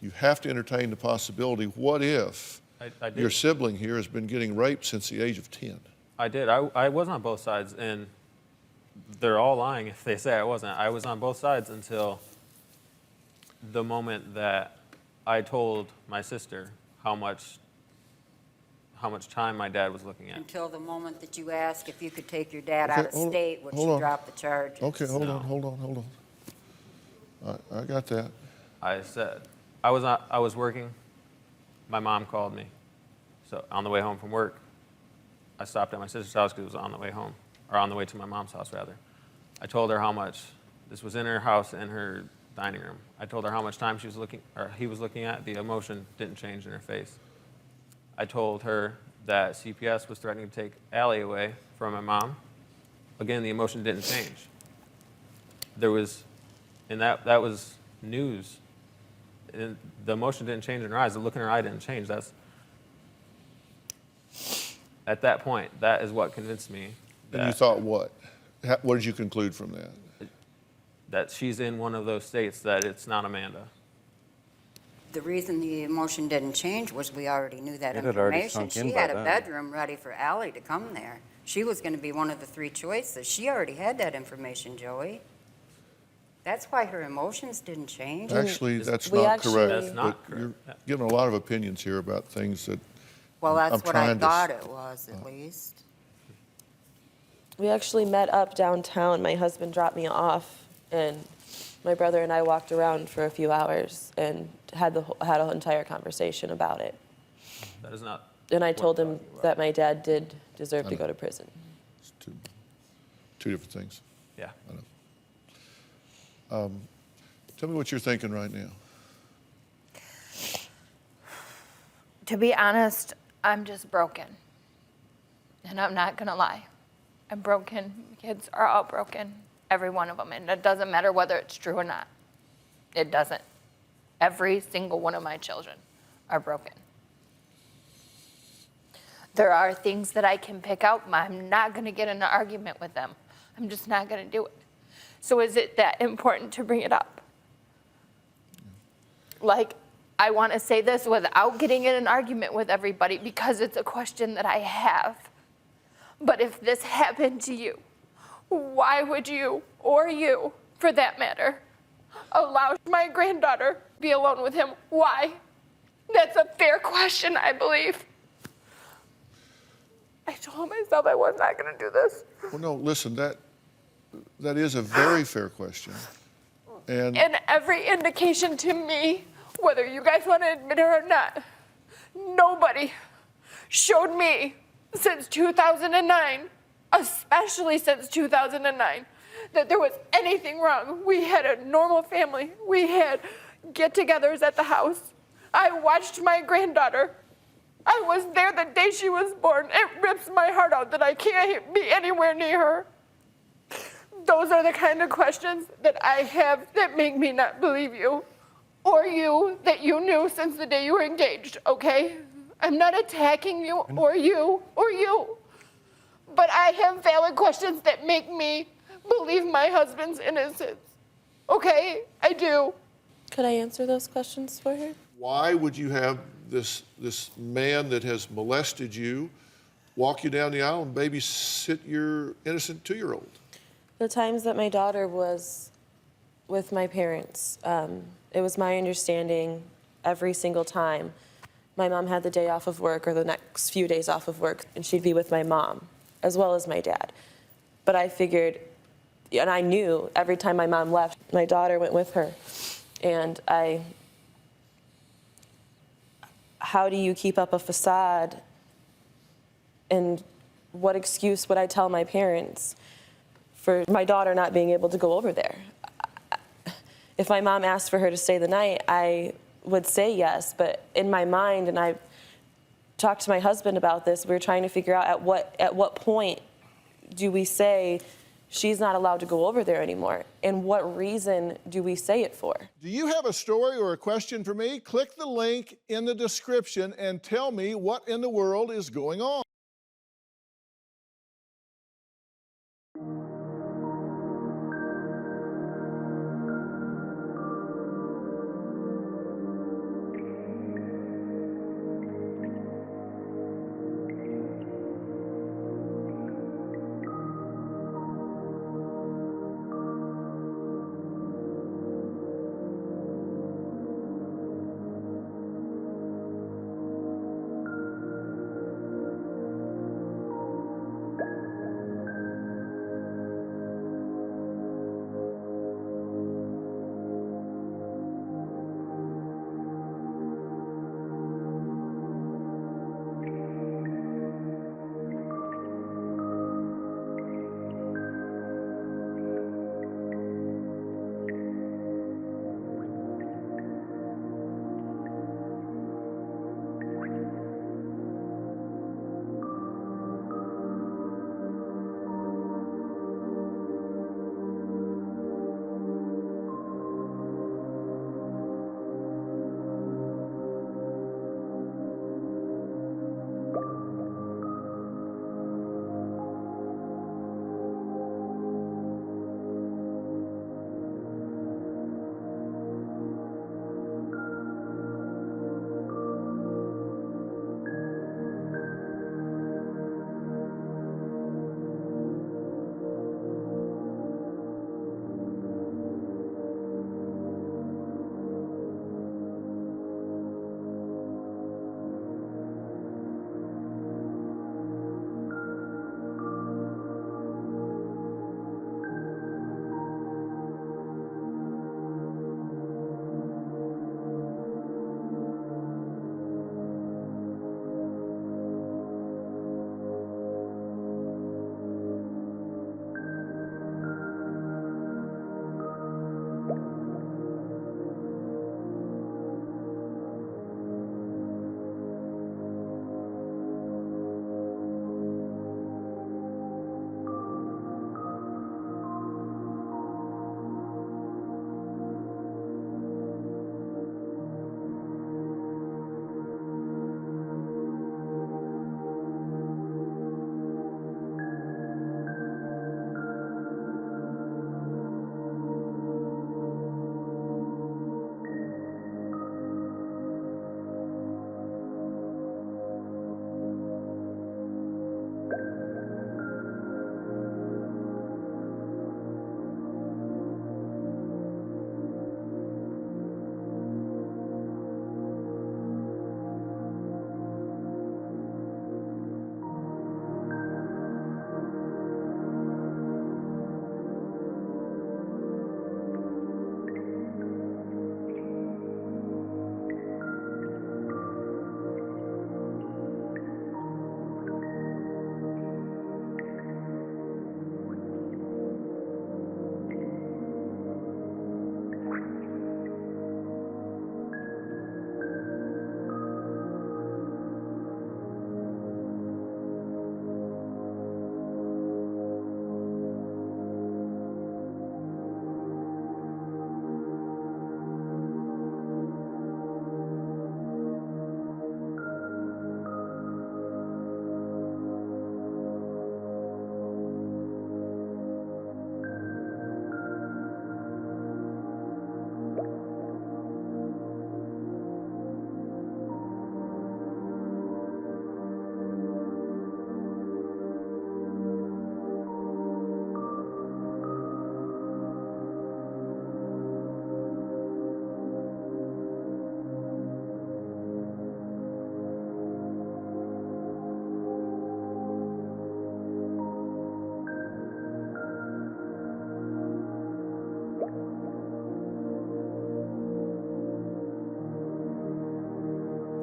you have to entertain the possibility, what if I did. your sibling here has been getting raped since the age of 10? I did. I was on both sides, and they're all lying if they say I wasn't. I was on both sides until the moment that I told my sister how much time my dad was looking at. Until the moment that you asked if you could take your dad out of state, would she drop the charges? Okay, hold on. I got that. I said, I was working. My mom called me. So on the way home from work, I stopped at my sister's house because it was on the way home, or on the way to my mom's house, rather. I told her how much, this was in her house, in her dining room. I told her how much time she was looking, or he was looking at. The emotion didn't change in her face. I told her that CPS was threatening to take Allie away from my mom. Again, the emotion didn't change. There was, and that was news. And the emotion didn't change in her eyes. The look in her eye didn't change. At that point, that is what convinced me. And you thought what? What did you conclude from that? That she's in one of those states that it's not Amanda. The reason the emotion didn't change was we already knew that It had already information. sunk in She by had a then. bedroom ready for Allie to come there. She was going to be one of the 3 choices. She already had that information, Joey. That's why her emotions didn't change. Actually, that's We not actually- correct. That's not But you're correct. giving a lot of opinions here about things that Well, that's I'm what I trying to thought it was, at least. We actually met up downtown. My husband dropped me off, and my brother and I walked around for a few hours and had an entire conversation about it. That is not. And I what told I'm him talking about. that my dad did deserve to go to prison. it's two different things. Yeah. Tell me what you're thinking right now. To be honest, I'm just broken. And I'm not gonna lie. I'm broken. Kids are all broken. Every one of them. And it doesn't matter whether it's true or not. It doesn't. Every single one of my children are broken. There are things that I can pick out, but I'm not gonna get in an argument with them. I'm just not gonna do it. So is it that important to bring it up? Like, I want to say this without getting in an argument with everybody because it's a question that I have. But if this happened to you, why would you, or you, for that matter, allow my granddaughter to be alone with him? Why? That's a fair question, I believe. I told myself I was not going to do this. Well, no, listen, that is a very fair question. And every indication to me, whether you guys want to admit it or not, nobody showed me since 2009, especially since 2009, that there was anything wrong. We had a normal family. We had get-togethers at the house. I watched my granddaughter. I was there the day she was born. It rips my heart out that I can't be anywhere near her. Those are the kind of questions that I have that make me not believe you, or you that you knew since the day you were engaged, okay? I'm not attacking you, or you, but I have valid questions that make me believe my husband's innocence, okay? I do. Could I answer those questions for her? why would you have this man that has molested you walk you down the aisle and babysit your innocent 2-year-old? The times that my daughter was with my parents, it was my understanding every single time my mom had the day off of work or the next few days off of work, and she'd be with my mom as well as my dad. But I figured, and I knew every time my mom left, my daughter went with her. And how do you keep up a facade? And what excuse would I tell my parents for my daughter not being able to go over there? If my mom asked for her to stay the night, I would say yes, but in my mind, and I talked to my husband about this, we were trying to figure out at what point do we say she's not allowed to go over there anymore, and what reason do we say it for? Do you have a story or a question for me? Click the link in the description and tell me what in the world is going on.